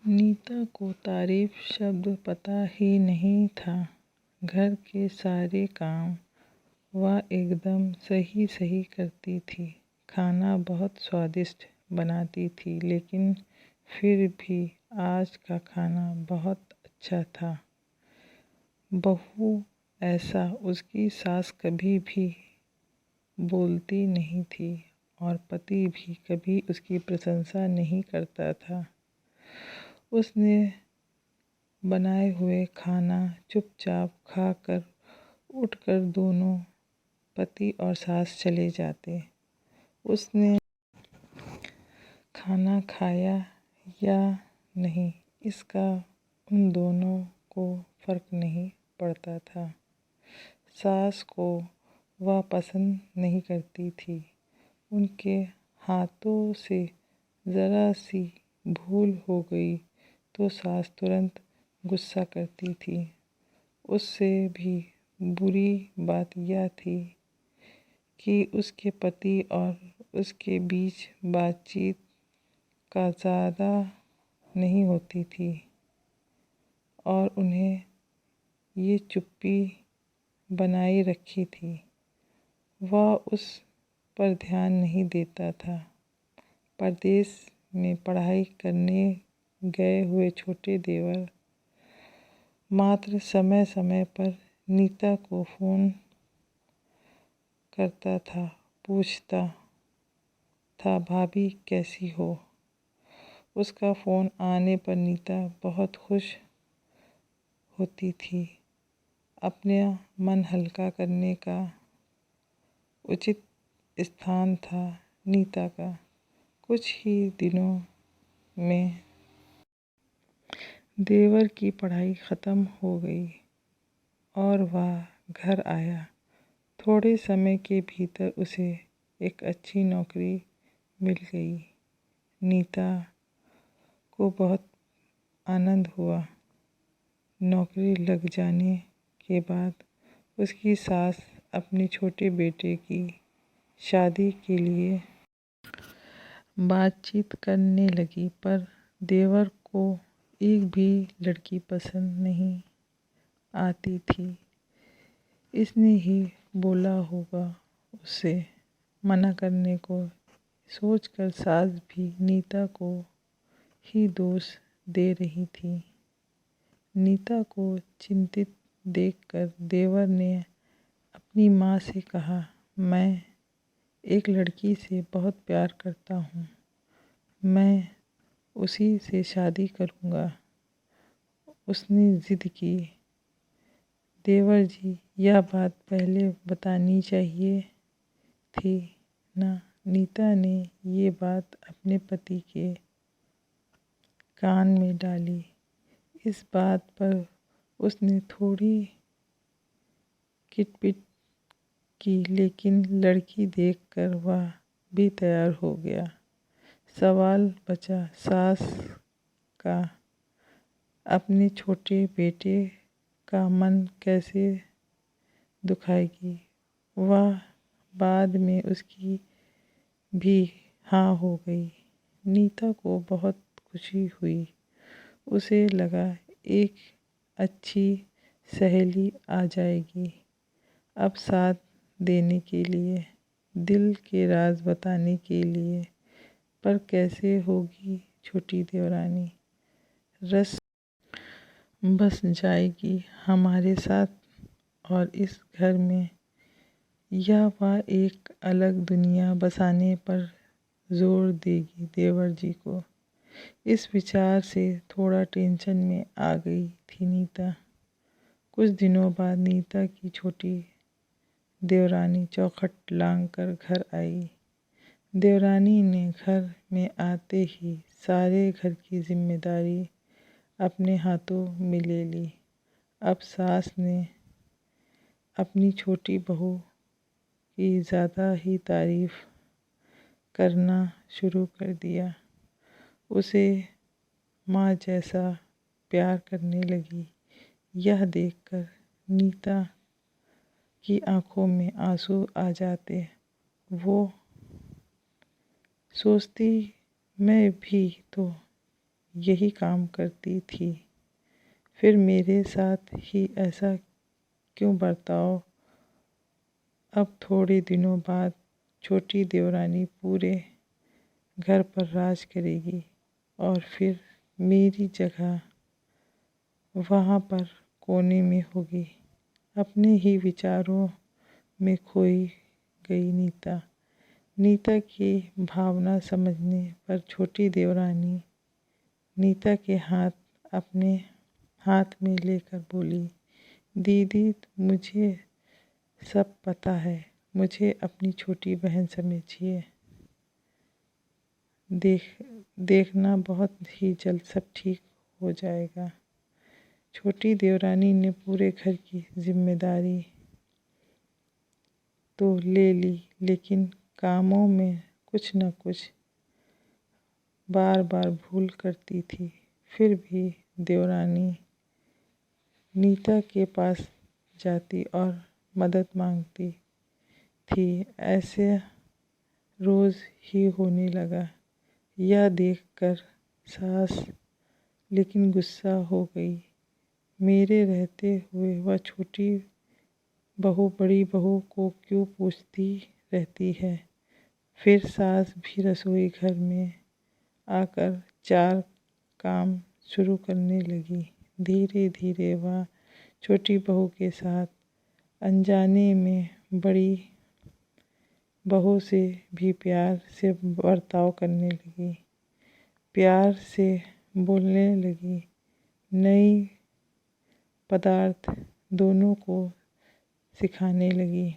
नीता को तारीफ शब्द पता ही नहीं था। घर के सारे काम वह एकदम सही सही करती थी। खाना बहुत स्वादिष्ट बनाती थी, लेकिन फिर भी आज का खाना बहुत अच्छा था। बहू ऐसा उसकी सास कभी भी बोलती नहीं थी और पति भी कभी उसकी प्रशंसा नहीं करता था। उसने बनाए हुए खाना चुपचाप खाकर उठकर दोनों पति और सास चले जाते। उसने खाना खाया या नहीं, इसका उन दोनों को फर्क नहीं पड़ता था। सास को वह पसंद नहीं करती थी। उनके हाथों से ज़रा सी भूल हो गई तो सास तुरंत गुस्सा करती थी। उससे भी बुरी बात यह थी कि उसके पति और उसके बीच बातचीत का ज़्यादा नहीं होती थी और उन्हें ये चुप्पी बनाए रखी थी। वह उस पर ध्यान नहीं देता था। परदेश में पढ़ाई करने गए हुए छोटे देवर मात्र समय समय पर नीता को फ़ोन करता था, पूछता था भाभी कैसी हो। उसका फ़ोन आने पर नीता बहुत खुश होती थी। अपना मन हल्का करने का उचित स्थान था नीता का। कुछ ही दिनों में देवर की पढ़ाई ख़त्म हो गई और वह घर आया। थोड़े समय के भीतर उसे एक अच्छी नौकरी मिल गई। नीता को बहुत आनंद हुआ। नौकरी लग जाने के बाद उसकी सास अपने छोटे बेटे की शादी के लिए बातचीत करने लगी, पर देवर को एक भी लड़की पसंद नहीं आती थी। इसने ही बोला होगा उसे मना करने को। सोचकर सास भी नीता को ही दोष दे रही थी। नीता को चिंतित देखकर देवर ने अपनी माँ से कहा, मैं एक लड़की से बहुत प्यार करता हूँ, मैं उसी से शादी करूँगा। उसने ज़िद की। देवर जी, यह बात पहले बतानी चाहिए थी ना। नीता ने ये बात अपने पति के कान में डाली। इस बात पर उसने थोड़ी किटपिट की, लेकिन लड़की देखकर वह भी तैयार हो गया। सवाल बचा सास का, अपने छोटे बेटे का मन कैसे दुखाएगी। वह बाद में उसकी भी हाँ हो गई। नीता को बहुत खुशी हुई। उसे लगा एक अच्छी सहेली आ जाएगी अब साथ देने के लिए, दिल के राज बताने के लिए। पर कैसे होगी छोटी देवरानी, रस बस जाएगी हमारे साथ और इस घर में, या वह एक अलग दुनिया बसाने पर जोर देगी देवर जी को। इस विचार से थोड़ा टेंशन में आ गई थी नीता। कुछ दिनों बाद नीता की छोटी देवरानी चौखट लांग कर घर आई। देवरानी ने घर में आते ही सारे घर की जिम्मेदारी अपने हाथों में ले ली। अब सास ने अपनी छोटी बहू की ज़्यादा ही तारीफ करना शुरू कर दिया। उसे माँ जैसा प्यार करने लगी। यह देखकर नीता की आंखों में आंसू आ जाते। वो सोचती, मैं भी तो यही काम करती थी, फिर मेरे साथ ही ऐसा क्यों बर्ताव। अब थोड़े दिनों बाद छोटी देवरानी पूरे घर पर राज करेगी और फिर मेरी जगह वहाँ पर कोने में होगी। अपने ही विचारों में खोई गई नीता की भावना समझने पर छोटी देवरानी नीता के हाथ अपने हाथ में लेकर बोली, दीदी मुझे सब पता है, मुझे अपनी छोटी बहन समझिए। देखना बहुत ही जल्द सब ठीक हो जाएगा। छोटी देवरानी ने पूरे घर की जिम्मेदारी तो ले ली, लेकिन कामों में कुछ न कुछ बार बार भूल करती थी। फिर भी देवरानी नीता के पास जाती और मदद मांगती थी। ऐसे रोज़ ही होने लगा। यह देखकर सास लेकिन गुस्सा हो गई। मेरे रहते हुए वह छोटी बहू बड़ी बहू को क्यों पूछती रहती है। फिर सास भी रसोई घर में आकर 4 काम शुरू करने लगी। धीरे धीरे वह छोटी बहू के साथ अनजाने में बड़ी बहू से भी प्यार से बर्ताव करने लगी, प्यार से बोलने लगी। नई पदार्थ दोनों को सिखाने लगी।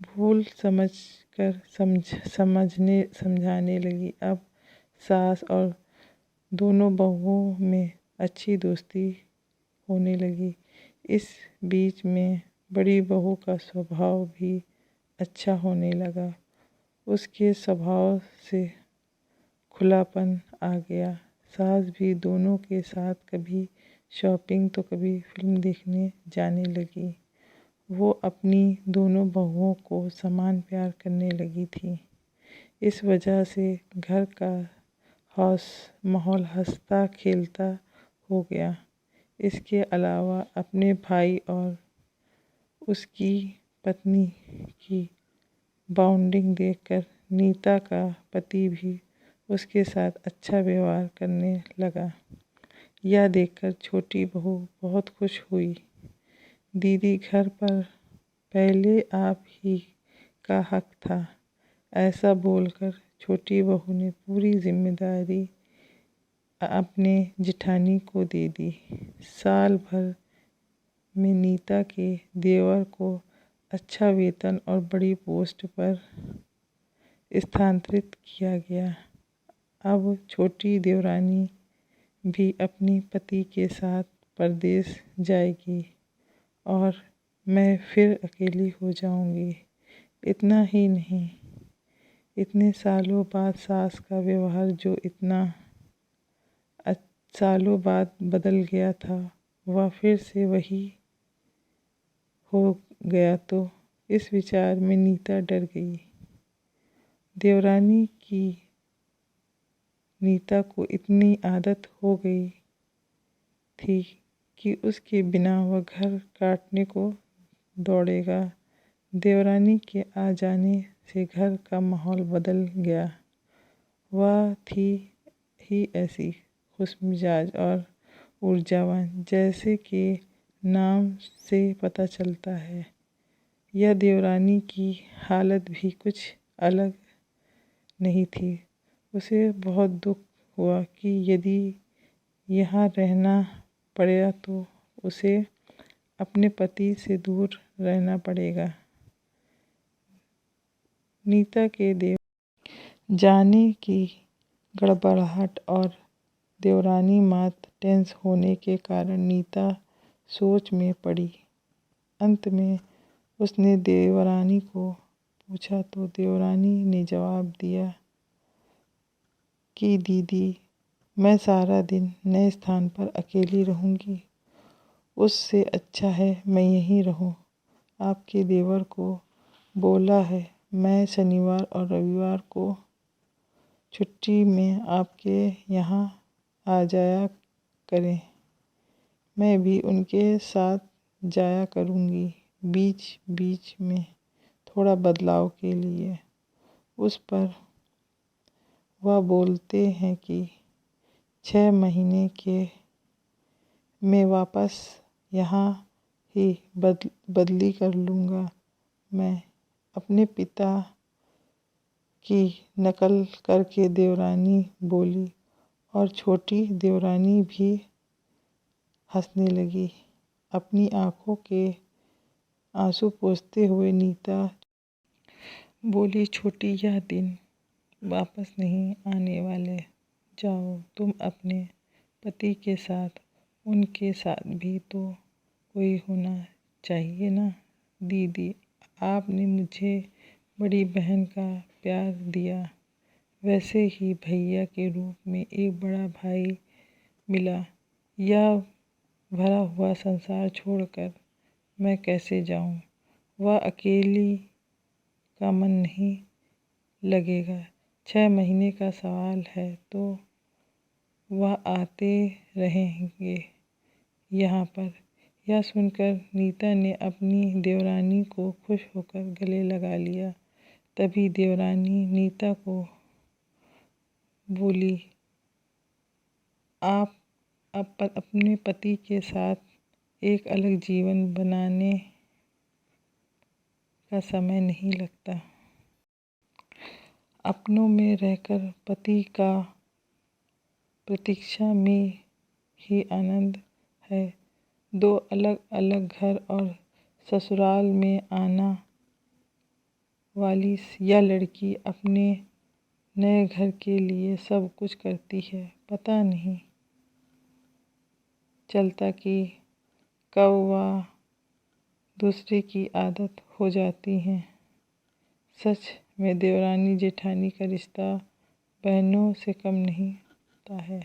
भूल समझाने लगी। अब सास और दोनों बहुओं में अच्छी दोस्ती होने लगी। इस बीच में बड़ी बहू का स्वभाव भी अच्छा होने लगा। उसके स्वभाव से खुलापन आ गया। सास भी दोनों के साथ कभी शॉपिंग तो कभी फिल्म देखने जाने लगी। वो अपनी दोनों बहुओं को समान प्यार करने लगी थी। इस वजह से घर का माहौल हंसता खेलता हो गया। इसके अलावा अपने भाई और उसकी पत्नी की बॉन्डिंग देखकर नीता का पति भी उसके साथ अच्छा व्यवहार करने लगा। यह देखकर छोटी बहू बहुत खुश हुई। दीदी घर पर पहले आप ही का हक था। ऐसा बोलकर छोटी बहू ने पूरी जिम्मेदारी अपने जेठानी को दे दी। साल भर में नीता के देवर को अच्छा वेतन और बड़ी पोस्ट पर स्थानांतरित किया गया। अब छोटी देवरानी भी अपने पति के साथ परदेश जाएगी और मैं फिर अकेली हो जाऊंगी। इतना ही नहीं, इतने सालों बाद सास का व्यवहार जो इतना सालों बाद बदल गया था, वह फिर से वही हो गया तो इस विचार में नीता डर गई। देवरानी की नीता को इतनी आदत हो गई थी कि उसके बिना वह घर काटने को दौड़ेगा। देवरानी के आ जाने से घर का माहौल बदल गया। वह थी ही ऐसी खुशमिजाज और ऊर्जावान, जैसे कि नाम से पता चलता है। यह देवरानी की हालत भी कुछ अलग नहीं थी। उसे बहुत दुख हुआ कि यदि यहाँ रहना पड़ा तो उसे अपने पति से दूर रहना पड़ेगा। नीता के जाने की गड़बड़ाहट और देवरानी मात टेंस होने के कारण नीता सोच में पड़ी। अंत में उसने देवरानी को पूछा तो देवरानी ने जवाब दिया कि दीदी मैं सारा दिन नए स्थान पर अकेली रहूँगी, उससे अच्छा है मैं यहीं रहूँ। आपके देवर को बोला है मैं शनिवार और रविवार को छुट्टी में आपके यहाँ आ जाया करें। मैं भी उनके साथ जाया करूँगी बीच बीच में, थोड़ा बदलाव के लिए। उस पर वह बोलते हैं कि 6 महीने के मैं वापस यहाँ ही बदली कर लूँगा। मैं अपने पिता की नकल करके देवरानी बोली और छोटी देवरानी भी हंसने लगी। अपनी आँखों के आंसू पोंछते हुए नीता बोली, छोटी, यह दिन वापस नहीं आने वाले। जाओ, तुम अपने पति के साथ, उनके साथ भी तो कोई होना चाहिए ना। दीदी, आपने मुझे बड़ी बहन का प्यार दिया, वैसे ही भैया के रूप में एक बड़ा भाई मिला। यह भरा हुआ संसार छोड़कर मैं कैसे जाऊं? वह अकेली का मन नहीं लगेगा। 6 महीने का सवाल है तो वह आते रहेंगे यहाँ पर। यह सुनकर नीता ने अपनी देवरानी को खुश होकर गले लगा लिया। तभी देवरानी नीता को बोली, आप अब अपने पति के साथ एक अलग जीवन बनाने का समय नहीं लगता। अपनों में रहकर पति का प्रतीक्षा में ही आनंद है। 2 अलग अलग घर और ससुराल में आना वाली यह लड़की अपने नए घर के लिए सब कुछ करती है। पता नहीं चलता कि कब वह दूसरे की आदत हो जाती है। सच में देवरानी जेठानी का रिश्ता बहनों से कम नहीं होता है।